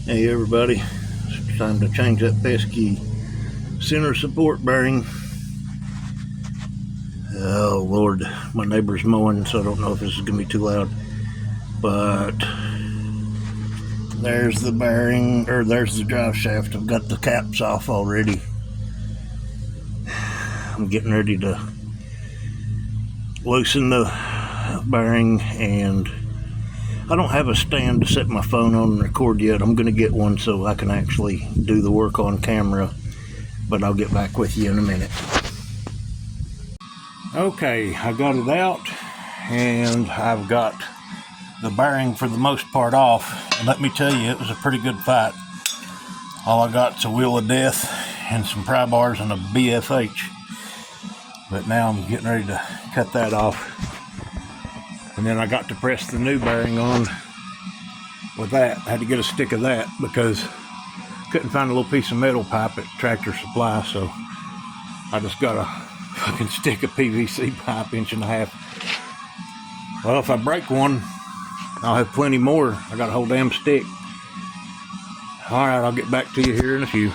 Hey everybody, it's time to change that pesky center support bearing. Oh Lord, my neighbor's mowing, so I don't know if this is going to be too loud. But there's the bearing, or there's the drive shaft. I've got the caps off already. I'm getting ready to loosen the bearing, and I don't have a stand to set my phone on and record yet. I'm going to get one so I can actually do the work on camera, but I'll get back with you in a minute. Okay, I got it out, and I've got the bearing for the most part off. And let me tell you, it was a pretty good fight. All I got's a wheel of death and some pry bars and a BFH. But now I'm getting ready to cut that off. And then I got to press the new bearing on with that. I had to get a stick of that because I couldn't find a little piece of metal pipe at Tractor Supply, so I just got a fucking stick of PVC pipe, 1.5 inches. Well, if I break one, I'll have plenty more. I got a whole damn stick. All right, I'll get back to you here in a few.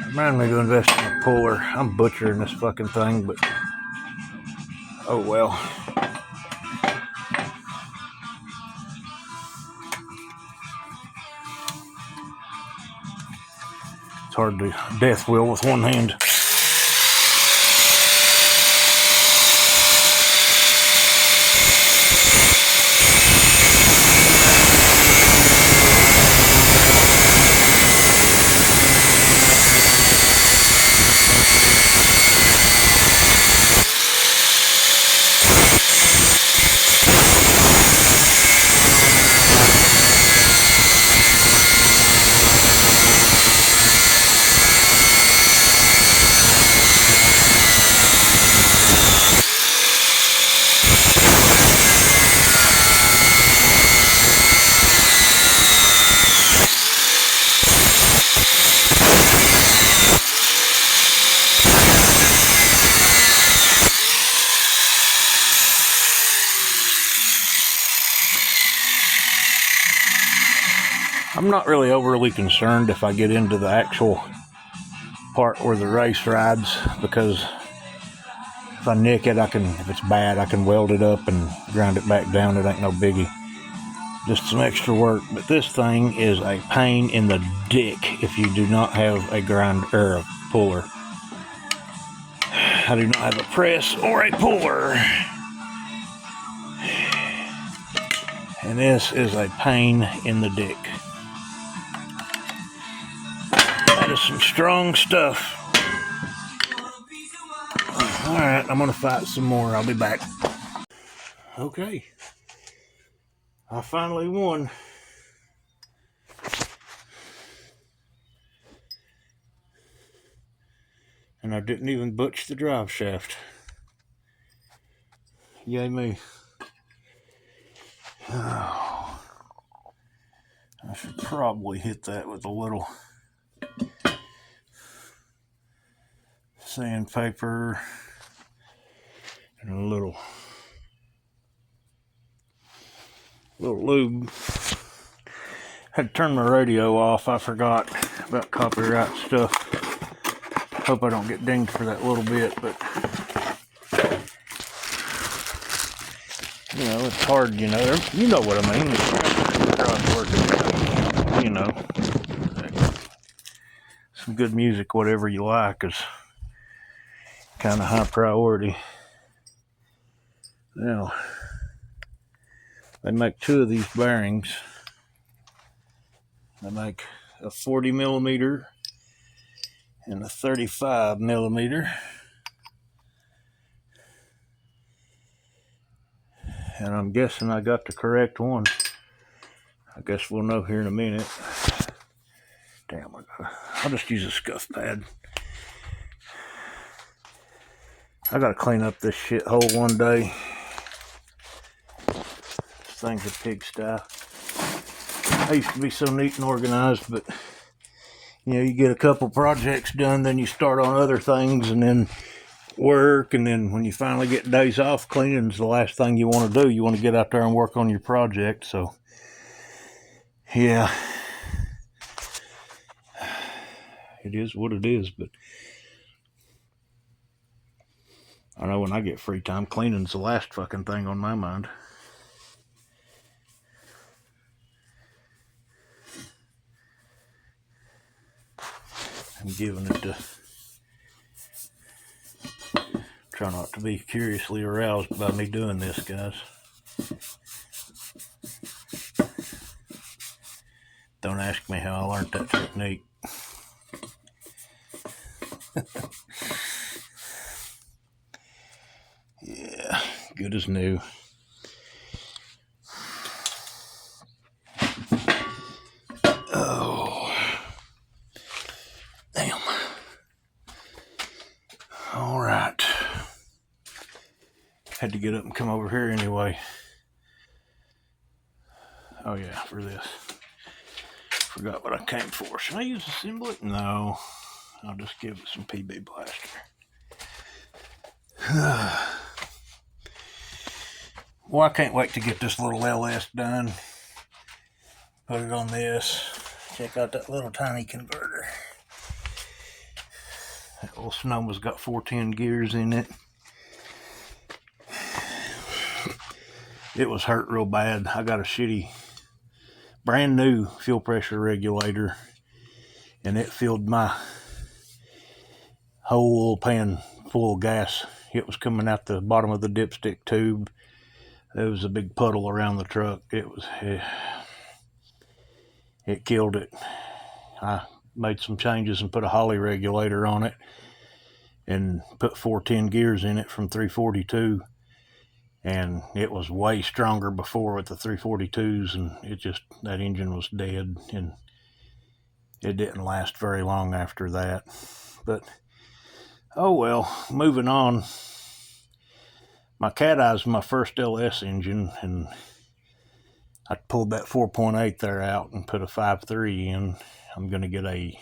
Remind me to invest in a puller. I'm butchering this fucking thing, but oh well. It's hard to death wheel with one hand. I'm not really overly concerned if I get into the actual part where the race rides, because if I nick it, if it's bad, I can weld it up and grind it back down. It ain't no biggie. Just some extra work. But this thing is a pain in the dick if you do not have a grinder or a puller. I do not have a press or a puller. And this is a pain in the dick. That is some strong stuff. Alright, I'm going to fight some more. I'll be back. Okay. I finally won. And I didn't even butch the drive shaft. Yay me. Oh, I should probably hit that with a little sandpaper and a little lube. Had to turn my radio off. I forgot about copyright stuff. Hope I don't get dinged for that little bit, but you know, it's hard, you know. You know what I mean. You know, some good music, whatever you like, is kind of high priority. Now, They make two of these bearings. They make a 40 millimeter and a 35 millimeter. And I'm guessing I got the correct one. I guess we'll know here in a minute. Damn, I'll just use a scuff pad. I gotta clean up this shithole one day. This thing's a pigsty. I used to be so neat and organized, but you know, you get a couple projects done, then you start on other things, and then work, and then when you finally get days off, cleaning's the last thing you want to do. You want to get out there and work on your project. So yeah, it is what it is. But I know when I get free time, cleaning's the last fucking thing on my mind. I'm giving it to try not to be curiously aroused by me doing this, guys. Don't ask me how I learned that technique. Yeah, good as new. Oh, damn. All right. Had to get up and come over here anyway. Oh yeah, for this. Forgot what I came for. Should I use a symbolic? No. I'll just give it some PB plaster. Well, I can't wait to get this little LS done. Put it on this. Check out that little tiny converter. That little Sonoma's got 410 gears in it. It was hurt real bad. I got a shitty, brand new fuel pressure regulator, and it filled my whole pan full of gas. It was coming out the bottom of the dipstick tube. There was a big puddle around the truck. It killed it. I made some changes and put a Holley regulator on it and put 410 gears in it from 342, and it was way stronger before with the 342s, and that engine was dead, and it didn't last very long after that. But oh well, moving on. My Cateye is my first LS engine, and I pulled that 4.8 there out and put a 5.3 in. I'm going to get a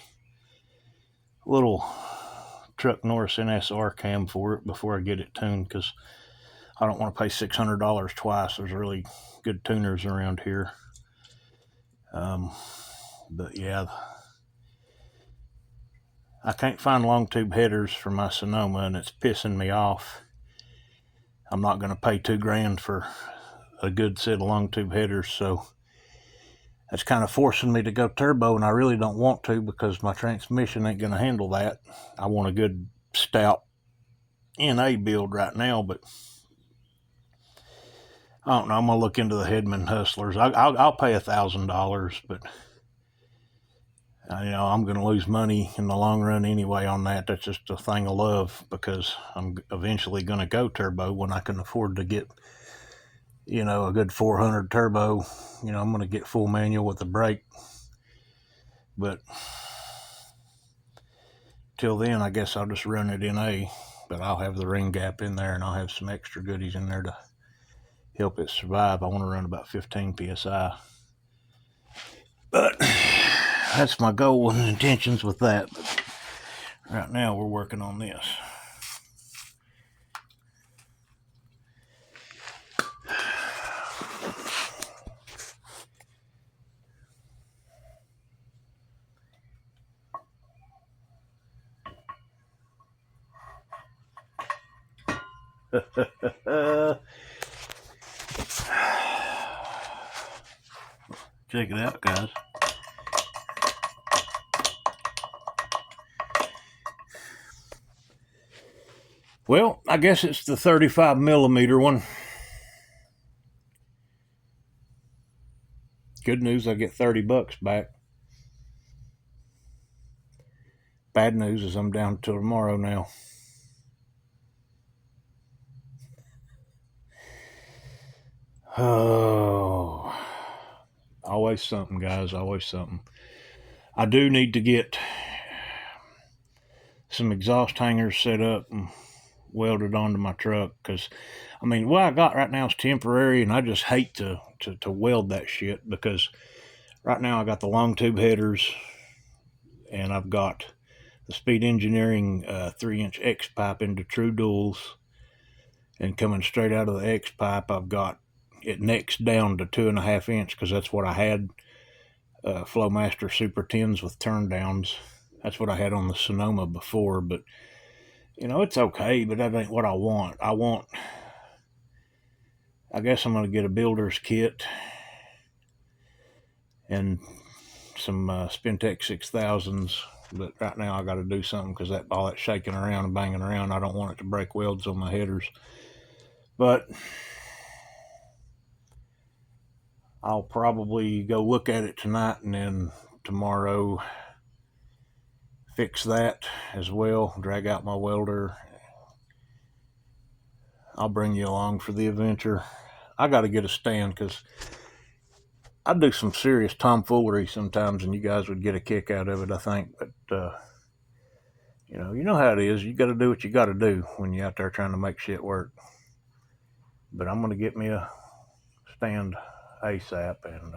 little Truck Norris NSR cam for it before I get it tuned, because I don't want to pay $600 twice. There's really good tuners around here. But yeah, I can't find long tube headers for my Sonoma, and it's pissing me off. I'm not going to pay $2,000 for a good set of long tube headers, so that's kind of forcing me to go turbo, and I really don't want to, because my transmission ain't going to handle that. I want a good stout NA build right now, but I don't know. I'm going to look into the Hedman Hustlers. I'll pay $1,000, but I'm going to lose money in the long run anyway on that. That's just a thing of love, because I'm eventually going to go turbo when I can afford to get, a good 400 turbo. I'm going to get full manual with the brake. But till then, I guess I'll just run it in A, but I'll have the ring gap in there, and I'll have some extra goodies in there to help it survive. I want to run about 15 PSI. But that's my goal and intentions with that. But right now we're working on this. Check it out, guys. Well, I guess it's the 35 millimeter one. Good news, I get $30 back. Bad news is I'm down till tomorrow now. Oh, always something, guys. Always something. I do need to get some exhaust hangers set up and welded onto my truck, because I mean, what I got right now is temporary, and I just hate to weld that shit, because right now I got the long tube headers, and I've got the Speed Engineering 3-inch X pipe into true duals, and coming straight out of the X pipe I've got it next down to 2.5 inch, because that's what I had. Flowmaster Super 10s with turn downs. That's what I had on the Sonoma before, but you know, it's okay, but that ain't what I want. I guess I'm going to get a builder's kit and some Spintex 6000s, but right now I got to do something, because all that shaking around and banging around, I don't want it to break welds on my headers. But I'll probably go look at it tonight, and then tomorrow fix that as well, drag out my welder. I'll bring you along for the adventure. I got to get a stand, because I do some serious tomfoolery sometimes, and you guys would get a kick out of it, I think. But you know how it is. You got to do what you got to do when you're out there trying to make shit work. But I'm going to get me a stand ASAP and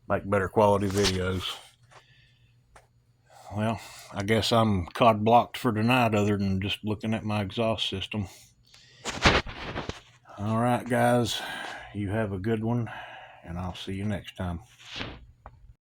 make better quality videos. Well, I guess I'm cod blocked for tonight, other than just looking at my exhaust system. All right, guys, you have a good one, and I'll see you next time.